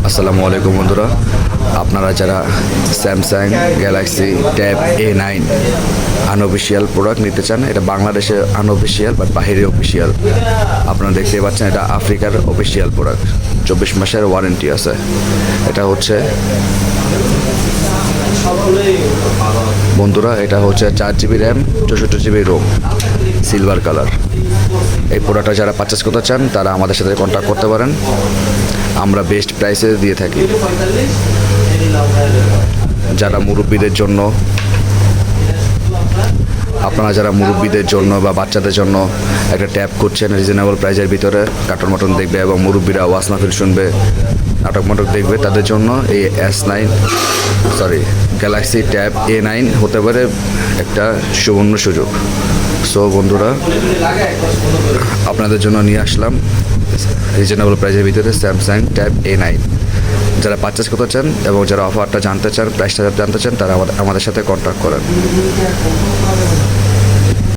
আসসালামু আলাইকুম বন্ধুরা, আপনারা যারা Samsung Galaxy tab A9 unofficial product নিতে চান, এটা বাংলাদেশে আনঅফিসিয়াল বাট বাহিরে অফিসিয়াল। আপনারা দেখতেই পাচ্ছেন এটা আফ্রিকার অফিসিয়াল প্রোডাক্ট, 24 মাসের ওয়ারেন্টি আছে। এটা হচ্ছে বন্ধুরা, এটা হচ্ছে 4GB RAM, 64GB Rome, silver colour. এই প্রোডাক্টটা যারা পারচেস করতে চান তারা আমাদের সাথে কন্ট্যাক্ট করতে পারেন, আমরা বেস্ট প্রাইসে দিয়ে থাকি। যারা মুরব্বীদের জন্য, আপনারা যারা মুরব্বীদের জন্য বা বাচ্চাদের জন্য একটা ট্যাব করছেন রিজনেবল প্রাইসের ভিতরে, কার্টুন মাটন দেখবে এবং মুরব্বীরা ওয়াজ মাহফিল শুনবে, নাটক মাটক দেখবে, তাদের জন্য এই গ্যালাক্সি ট্যাব A9 হতে পারে একটা সুবর্ণ সুযোগ। সো বন্ধুরা, আপনাদের জন্য নিয়ে আসলাম রিজনেবল প্রাইসের ভিতরে স্যামসাং ট্যাব A9। যারা পারচেস করতে চান এবং যারা অফারটা জানতে চান, প্রাইসটা জানতে চান, তারা আমাদের সাথে কন্ট্যাক্ট করেন।